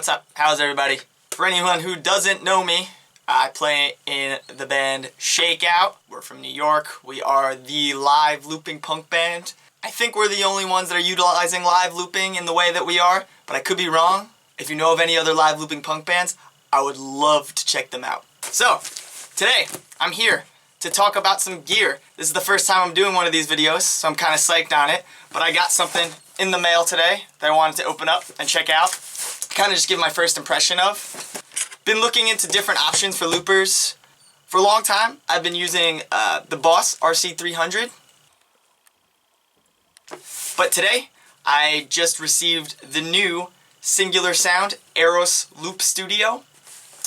what's up? How's everybody? For anyone who doesn't know me, I play in the band Shakeout. We're from New York. We are the live looping punk band. I think we're the only ones that are utilizing live looping in the way that we are, but I could be wrong. If you know of any other live looping punk bands, I would love to check them out. So, today, I'm here to talk about some gear. This is the first time I'm doing one of these videos, so I'm kind of psyched on it, but I got something in the mail today that I wanted to open up and check out. Kind of just give my first impression of. Been looking into different options for loopers. For a long time, I've been using the Boss RC300. But today, I just received the new Singular Sound Aeros Loop Studio.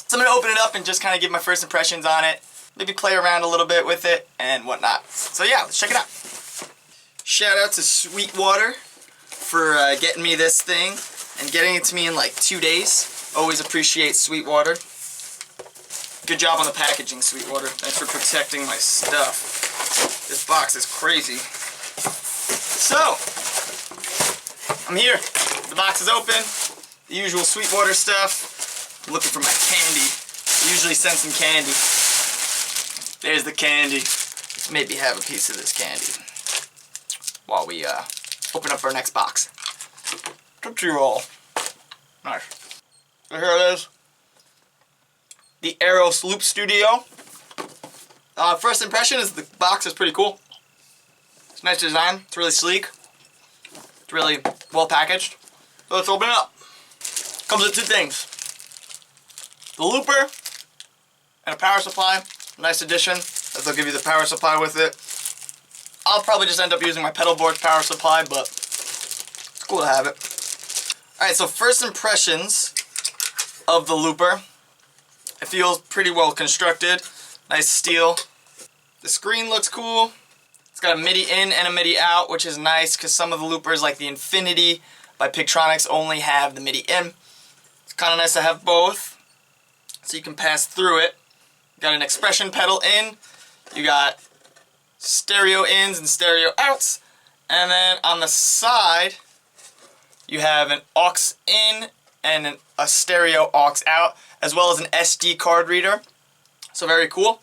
So I'm going to open it up and just kind of give my first impressions on it. Maybe play around a little bit with it and whatnot. So yeah, let's check it out. Shout out to Sweetwater for getting me this thing and getting it to me in like 2 days. Always appreciate Sweetwater. Good job on the packaging, Sweetwater. Thanks for protecting my stuff. This box is crazy. So, I'm here. The box is open. The usual Sweetwater stuff. I'm looking for my candy. I usually send some candy. There's the candy. Let's maybe have a piece of this candy while we open up our next box. Tootsie Roll. Nice. So here it is. The Aeros Loop Studio. First impression is the box is pretty cool. It's a nice design. It's really sleek. It's really well packaged. So let's open it up. Comes with two things. The looper and a power supply. Nice addition, as they'll give you the power supply with it. I'll probably just end up using my pedal board's power supply, but it's cool to have it. Alright, so first impressions of the looper. It feels pretty well constructed. Nice steel. The screen looks cool. It's got a MIDI in and a MIDI out, which is nice because some of the loopers, like the Infinity by Pigtronics, only have the MIDI in. It's kind of nice to have both, so you can pass through it. Got an expression pedal in, you got stereo ins and stereo outs, and then on the side you have an aux in and a stereo aux out, as well as an SD card reader. So very cool.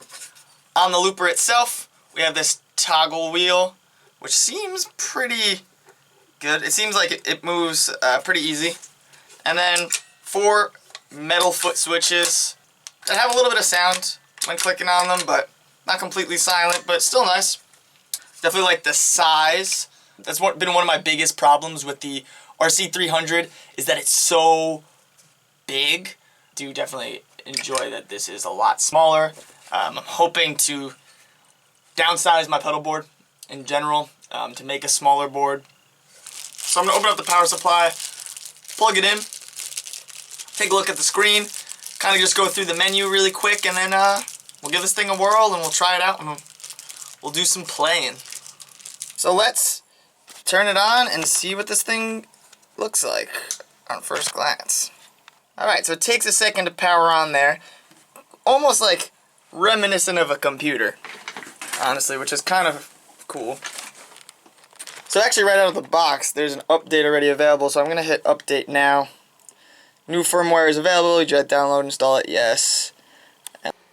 On the looper itself, we have this toggle wheel, which seems pretty good. It seems like it moves pretty easy. And then 4 metal foot switches that have a little bit of sound when clicking on them, but not completely silent, but still nice. Definitely like the size. That's been one of my biggest problems with the RC300, is that it's so big. Do definitely enjoy that this is a lot smaller. I'm hoping to downsize my pedal board in general to make a smaller board. So I'm going to open up the power supply, plug it in, take a look at the screen, kind of just go through the menu really quick, and then we'll give this thing a whirl and we'll try it out and we'll do some playing. So let's turn it on and see what this thing looks like on first glance. Alright, so it takes a second to power on there. Almost like reminiscent of a computer, honestly, which is kind of cool. So actually right out of the box, there's an update already available, so I'm going to hit update now. New firmware is available. You just download, install it, yes.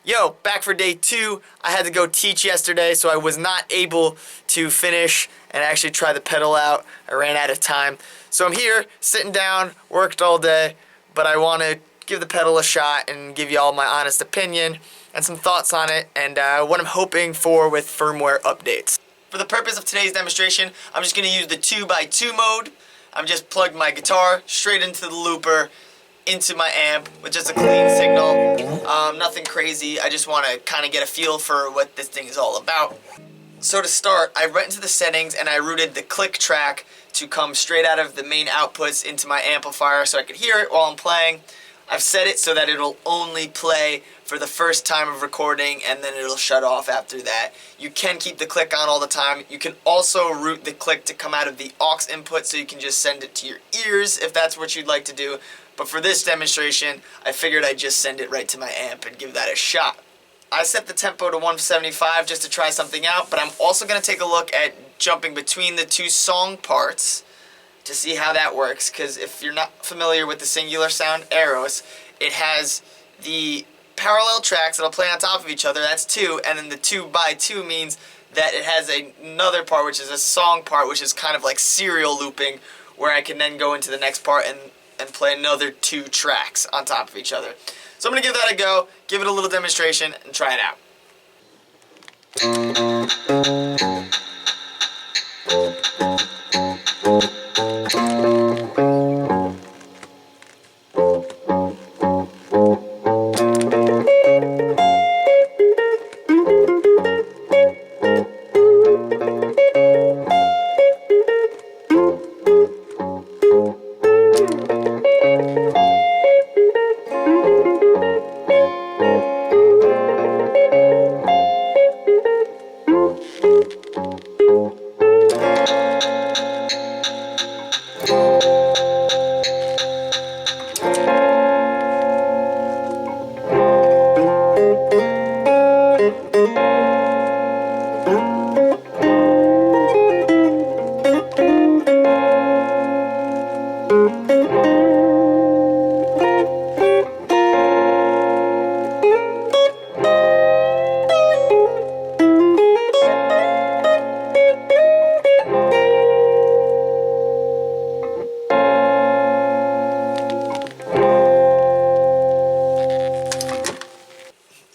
Yo, back for day 2. I had to go teach yesterday, so I was not able to finish and actually try the pedal out. I ran out of time. So I'm here, sitting down, worked all day, but I want to give the pedal a shot and give you all my honest opinion and some thoughts on it and what I'm hoping for with firmware updates. For the purpose of today's demonstration, I'm just going to use the 2x2 mode. I'm just plugged my guitar straight into the looper, into my amp with just a clean signal. Nothing crazy. I just want to kind of get a feel for what this thing is all about. So to start, I went into the settings and I routed the click track to come straight out of the main outputs into my amplifier so I could hear it while I'm playing. I've set it so that it'll only play for the first time of recording and then it'll shut off after that. You can keep the click on all the time. You can also route the click to come out of the aux input so you can just send it to your ears if that's what you'd like to do. But for this demonstration, I figured I'd just send it right to my amp and give that a shot. I set the tempo to 175 just to try something out, but I'm also going to take a look at jumping between the two song parts to see how that works, because if you're not familiar with the singular sound Aeros, it has the parallel tracks that'll play on top of each other, that's 2, and then the 2x2 means that it has another part, which is a song part, which is kind of like serial looping, where I can then go into the next part and play another 2 tracks on top of each other. So I'm going to give that a go, give it a little demonstration, and try it out.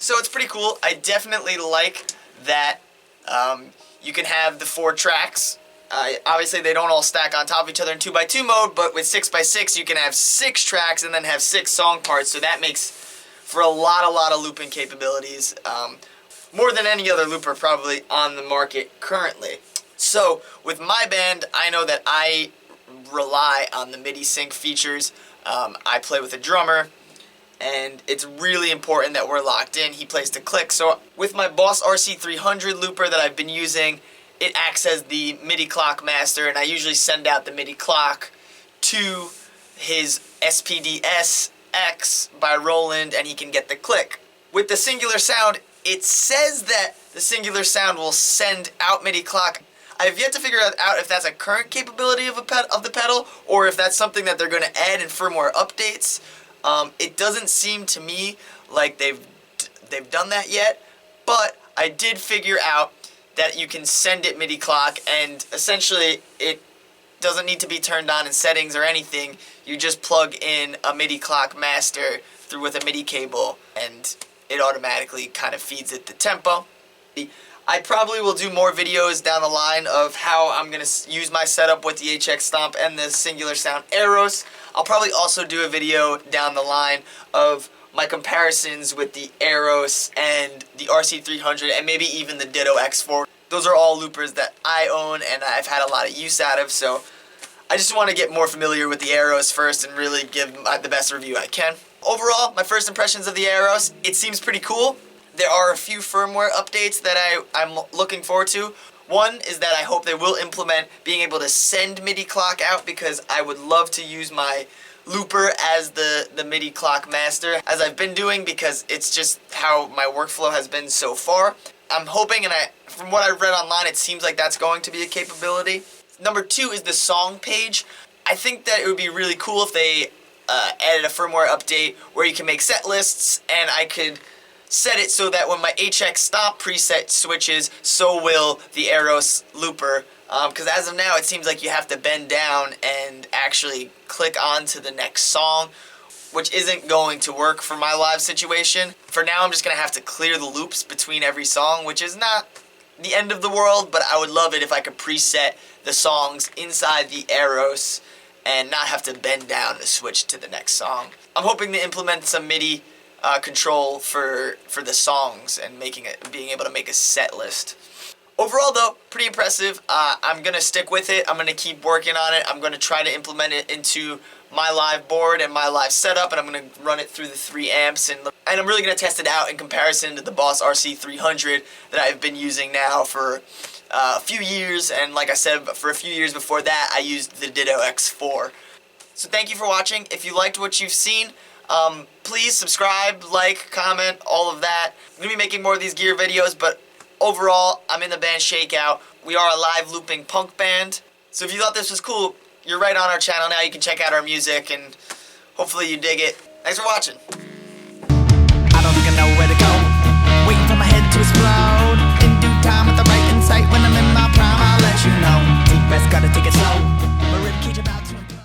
So it's pretty cool. I definitely like that you can have the 4 tracks. Obviously they don't all stack on top of each other in 2x2 mode, but with 6x6 you can have 6 tracks and then have 6 song parts, so that makes for a lot of looping capabilities. More than any other looper probably on the market currently. So with my band, I know that I rely on the MIDI sync features. I play with a drummer, and it's really important that we're locked in. He plays to click. So with my Boss RC300 looper that I've been using, it acts as the MIDI clock master, and I usually send out the MIDI clock to his SPD-SX by Roland, and he can get the click. With the singular sound, it says that the singular sound will send out MIDI clock. I've yet to figure out if that's a current capability of the pedal, or if that's something that they're going to add in firmware updates. It doesn't seem to me like they've done that yet, but I did figure out that you can send it MIDI clock, and essentially it doesn't need to be turned on in settings or anything. You just plug in a MIDI clock master through with a MIDI cable, and it automatically kind of feeds it the tempo. I probably will do more videos down the line of how I'm going to use my setup with the HX Stomp and the Singular Sound Aeros. I'll probably also do a video down the line of my comparisons with the Aeros and the RC300 and maybe even the Ditto X4. Those are all loopers that I own and I've had a lot of use out of, so I just want to get more familiar with the Aeros first and really give the best review I can. Overall, my first impressions of the Aeros, it seems pretty cool. There are a few firmware updates that I'm looking forward to. One is that I hope they will implement being able to send MIDI clock out, because I would love to use my looper as the MIDI clock master, as I've been doing, because it's just how my workflow has been so far. I'm hoping, and from what I've read online, it seems like that's going to be a capability. Number 2 is the song page. I think that it would be really cool if they added a firmware update where you can make set lists, and I could set it so that when my HX Stomp preset switches, so will the Aeros looper. Because as of now, it seems like you have to bend down and actually click on to the next song, which isn't going to work for my live situation. For now, I'm just going to have to clear the loops between every song, which is not the end of the world, but I would love it if I could preset the songs inside the Aeros and not have to bend down to switch to the next song. I'm hoping to implement some MIDI control for the songs and being able to make a set list. Overall though, pretty impressive. I'm going to stick with it. I'm going to keep working on it. I'm going to try to implement it into my live board and my live setup, and I'm going to run it through the 3 amps, and I'm really going to test it out in comparison to the Boss RC300 that I've been using now for a few years, and like I said, for a few years before that I used the Ditto X4. So thank you for watching. If you liked what you've seen, please subscribe, like, comment, all of that. I'm going to be making more of these gear videos, but overall, I'm in the band Shakeout. We are a live looping punk band. So if you thought this was cool, you're right on our channel now. You can check out our music, and hopefully you dig it. Thanks for watching. I don't think I know where to go. Waiting for my head to explode.